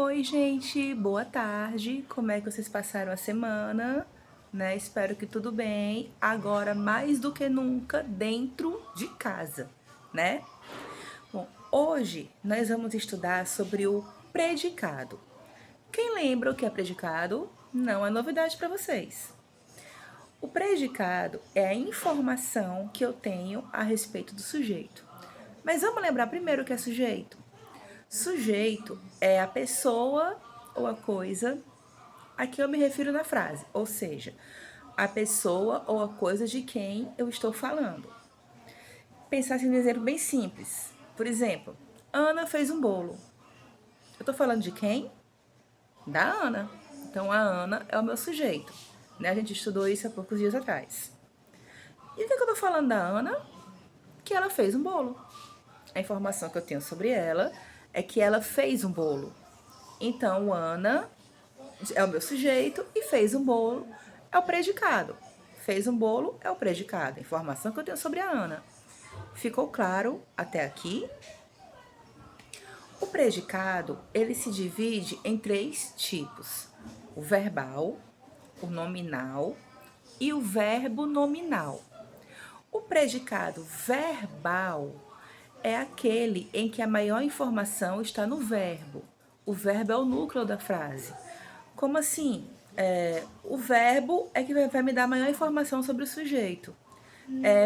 Oi, gente, boa tarde. Como é que vocês passaram a semana? Né? Espero que tudo bem. Agora, mais do que nunca, dentro de casa, né? Bom, hoje nós vamos estudar sobre o predicado. Quem lembra o que é predicado? Não é novidade para vocês. O predicado é a informação que eu tenho a respeito do sujeito. Mas vamos lembrar primeiro o que é sujeito? Sujeito é a pessoa ou a coisa a que eu me refiro na frase, ou seja, a pessoa ou a coisa de quem eu estou falando. Pensar assim num exemplo bem simples. Por exemplo, Ana fez um bolo. Eu estou falando de quem? Da Ana. Então a Ana é o meu sujeito. Né? A gente estudou isso há poucos dias atrás. E o que eu estou falando da Ana? Que ela fez um bolo. A informação que eu tenho sobre ela é que ela fez um bolo. Então, Ana é o meu sujeito e fez um bolo é o predicado. Fez um bolo é o predicado. Informação que eu tenho sobre a Ana. Ficou claro até aqui? O predicado, ele se divide em 3 tipos: o verbal, o nominal e o verbo nominal. O predicado verbal é aquele em que a maior informação está no verbo. O verbo é o núcleo da frase. Como assim? O verbo é que vai me dar maior informação sobre o sujeito.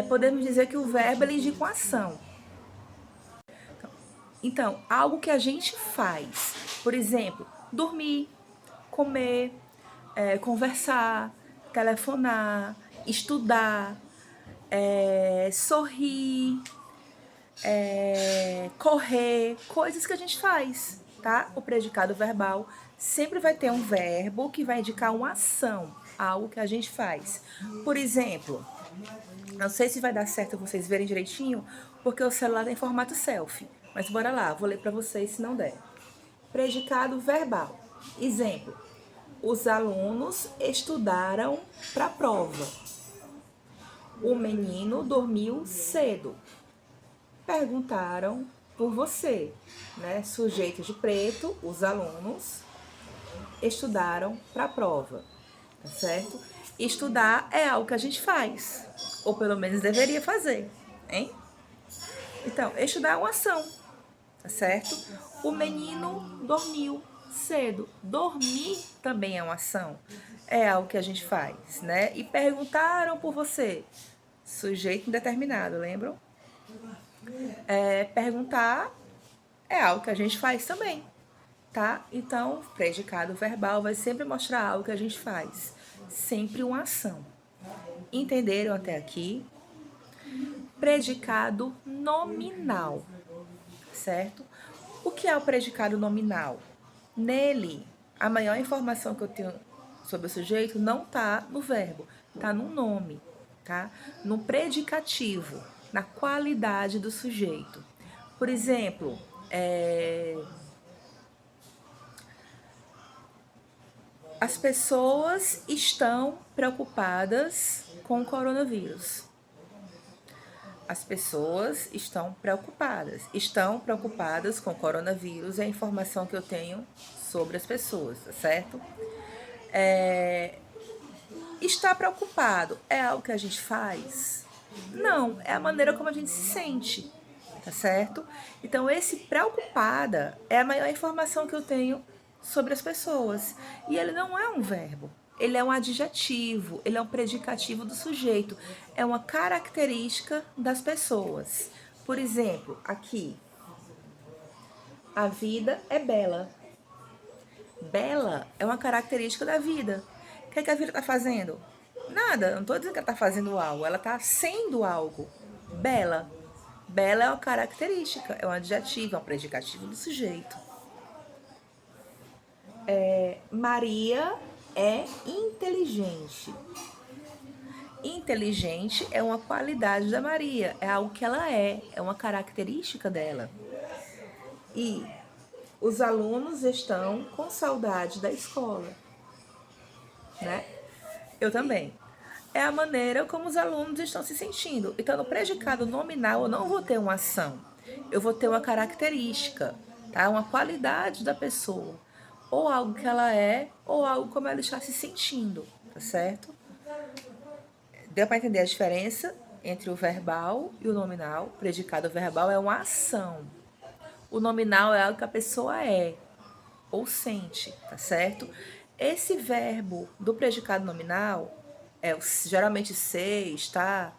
Podemos dizer que o verbo ele indica uma ação. Então, algo que a gente faz. Por exemplo, dormir, comer, conversar, telefonar, estudar, sorrir, correr, coisas que a gente faz, tá? O predicado verbal sempre vai ter um verbo que vai indicar uma ação, algo que a gente faz. Por exemplo, não sei se vai dar certo vocês verem direitinho, porque o celular é em formato selfie. Mas bora lá, vou ler para vocês se não der. Predicado verbal. Exemplo: os alunos estudaram para a prova. O menino dormiu cedo. Perguntaram por você, né? Sujeito de preto, os alunos estudaram para a prova, tá certo? Estudar é algo que a gente faz, ou pelo menos deveria fazer, hein? Então, estudar é uma ação, tá certo? O menino dormiu cedo. Dormir também é uma ação, é algo que a gente faz, né? E perguntaram por você, sujeito indeterminado, lembram? Perguntar é algo que a gente faz também, tá? Então, predicado verbal vai sempre mostrar algo que a gente faz, sempre uma ação. Entenderam até aqui? Predicado nominal, certo? O que é o predicado nominal? Nele, a maior informação que eu tenho sobre o sujeito não está no verbo, está no nome, tá? No predicativo, na qualidade do sujeito. Por exemplo, as pessoas estão preocupadas com o coronavírus. As pessoas estão preocupadas. Estão preocupadas com o coronavírus é a informação que eu tenho sobre as pessoas, tá certo? Estar preocupado é algo que a gente faz? Não, é a maneira como a gente se sente, tá certo? Então, esse preocupada é a maior informação que eu tenho sobre as pessoas. E ele não é um verbo, ele é um adjetivo, ele é um predicativo do sujeito, é uma característica das pessoas. Por exemplo, aqui, a vida é bela. Bela é uma característica da vida. O que é que a vida está fazendo? Nada, não estou dizendo que ela está fazendo algo, ela está sendo algo. Bela. Bela é uma característica, é um adjetivo, é um predicativo do sujeito. Maria é inteligente. Inteligente é uma qualidade da Maria, é algo que ela é uma característica dela. E os alunos estão com saudade da escola, né? Eu também. É a maneira como os alunos estão se sentindo. Então, no predicado nominal, eu não vou ter uma ação, eu vou ter uma característica, tá? Uma qualidade da pessoa. ou algo que ela é, ou algo como ela está se sentindo, tá certo? Deu para entender a diferença entre o verbal e o nominal? O predicado verbal é uma ação. O nominal é algo que a pessoa é ou sente, tá certo? Esse verbo do predicado nominal, geralmente ser, está,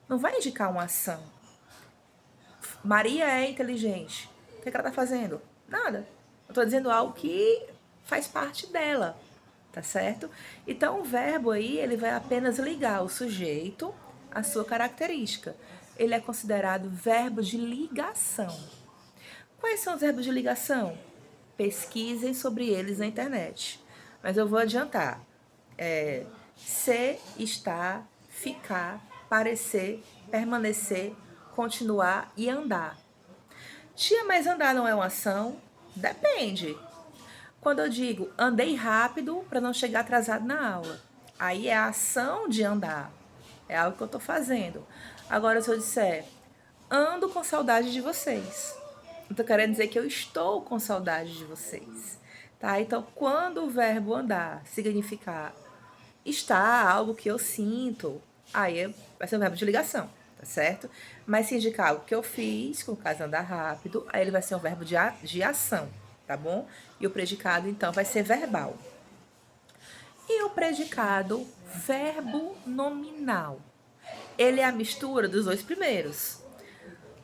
não vai indicar uma ação. Maria é inteligente. O que ela está fazendo? Nada. Eu estou dizendo algo que faz parte dela, tá certo? Então o verbo aí, ele vai apenas ligar o sujeito à sua característica. Ele é considerado verbo de ligação. Quais são os verbos de ligação? Pesquisem sobre eles na internet. Mas eu vou adiantar. Ser, estar, ficar, parecer, permanecer, continuar e andar. Tia, mas andar não é uma ação? Depende. Quando eu digo andei rápido para não chegar atrasado na aula, aí é a ação de andar. É algo que eu estou fazendo. Agora, se eu disser ando com saudade de vocês, então querendo dizer que eu estou com saudade de vocês. Tá? Então, quando o verbo andar significar estar, algo que eu sinto, aí vai ser um verbo de ligação, tá certo? Mas se indicar algo que eu fiz, com o caso andar rápido, aí ele vai ser um verbo de ação, tá bom? E o predicado, então, vai ser verbal. E o predicado verbo nominal? Ele é a mistura dos dois primeiros.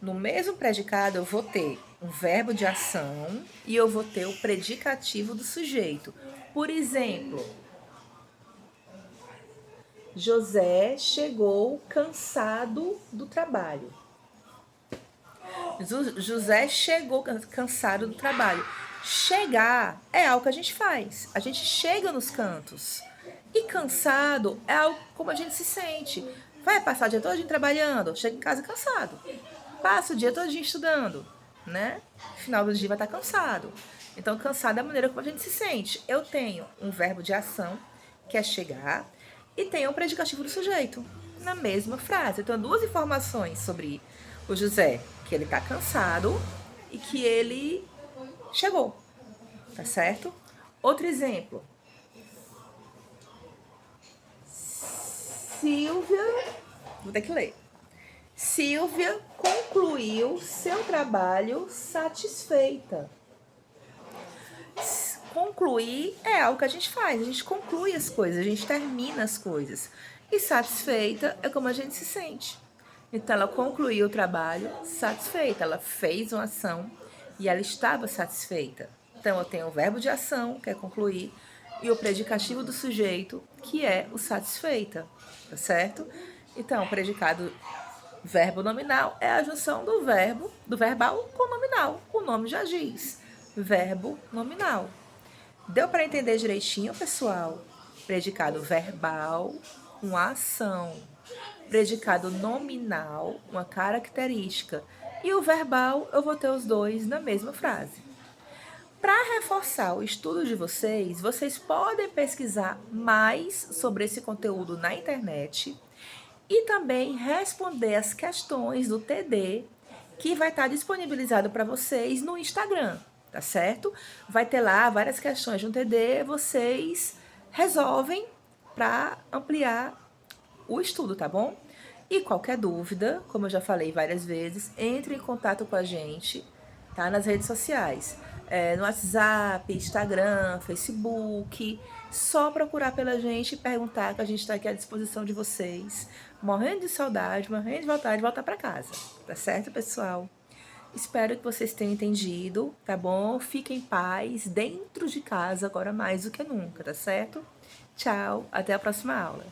No mesmo predicado, eu vou ter um verbo de ação e eu vou ter o predicativo do sujeito. Por exemplo, José chegou cansado do trabalho. José chegou cansado do trabalho. Chegar é algo que a gente faz. A gente chega nos cantos. E cansado é algo como a gente se sente. Vai passar o dia todo trabalhando, chega em casa cansado. Passa o dia todo estudando, né? No final do dia vai estar cansado. Então, cansado é a maneira como a gente se sente. Eu tenho um verbo de ação, que é chegar, e tenho um predicativo do sujeito, na mesma frase. Eu tenho duas informações sobre o José, que ele está cansado e que ele chegou, tá certo? Outro exemplo. Silvia, vou ter que ler. Silvia concluiu seu trabalho satisfeita. Concluir é algo que a gente faz, a gente conclui as coisas, a gente termina as coisas. E satisfeita é como a gente se sente. Então ela concluiu o trabalho satisfeita, ela fez uma ação e ela estava satisfeita. Então eu tenho o verbo de ação, que é concluir, e o predicativo do sujeito, que é o satisfeita, tá certo? Então o predicado verbo nominal é a junção do verbo, do verbal com o nominal. O nome já diz, verbo nominal. Deu para entender direitinho, pessoal? Predicado verbal, uma ação. Predicado nominal, uma característica. E o verbal, eu vou ter os dois na mesma frase. Para reforçar o estudo de vocês, vocês podem pesquisar mais sobre esse conteúdo na internet e também responder as questões do TD, que vai estar disponibilizado para vocês no Instagram, tá certo? Vai ter lá várias questões no TD, vocês resolvem para ampliar o estudo, tá bom? E qualquer dúvida, como eu já falei várias vezes, entre em contato com a gente, tá? Nas redes sociais. No WhatsApp, Instagram, Facebook. Só procurar pela gente e perguntar, que a gente está aqui à disposição de vocês. Morrendo de saudade, morrendo de vontade de voltar para casa. Tá certo, pessoal? Espero que vocês tenham entendido, tá bom? Fiquem em paz dentro de casa agora mais do que nunca, tá certo? Tchau, até a próxima aula.